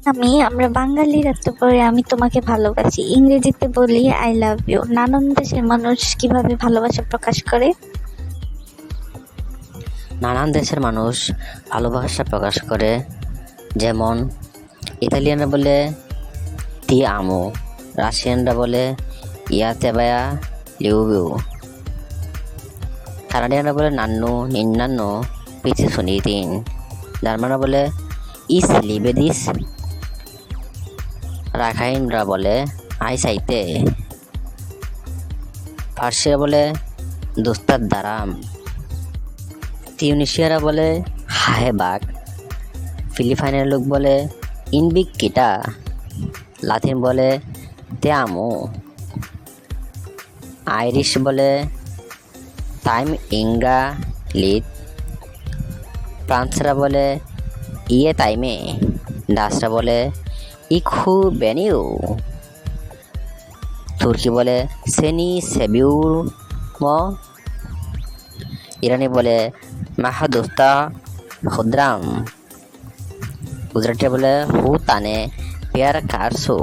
আমরা বাঙালিরা তো পরে আমি তোমাকে ভালোবাসি, ইংরেজিতে বলি আই লাভ ইউ। নানান দেশের মানুষ কিভাবে ভালোবাসা প্রকাশ করে? নানান দেশের মানুষ ভালোবাসা প্রকাশ করে, যেমন ইতালিয়ানরা বলে তি আমো, রাশিয়ানরা বলে ইয়াতে বায়া লিউবিউ, কানাডিয়ানরা বলে নান্নু নিন্নান্নু পিছি সুনিতিন, জার্মানরা বলে ইস লিবেদিস, রাখাইনরা বলে আই সাইতে, ফার্সিরা বলে দোস্তার দারাম, তিউনিশিয়ারা বলে হাহে বাগ, ফিলিপাইনের লোক বলে ইনবিক কিটা, লাতিন বলে তে আমো, আইরিশ বলে টাইম ইঙ্গা লিট, ফ্রান্সরা বলে ইয়ে টাইমে, ডাচরা বলে ইখু বেনিউ, তুর্কি বলে সেনি সেবিউর ম, ইরানি বলে মাহাদোস্তা খুদ্রাম, গুজরাটি বলে হু তানে পেয়ার কারসো।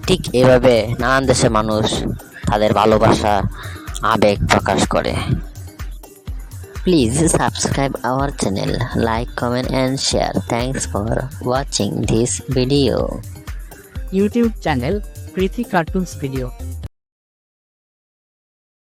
ঠিক এভাবে নানান দেশের মানুষ তাদের ভালোবাসা আবেগ প্রকাশ করে। Please subscribe our channel, like, comment and share. Thanks for watching this video. YouTube channel Preeti Cartoons Video.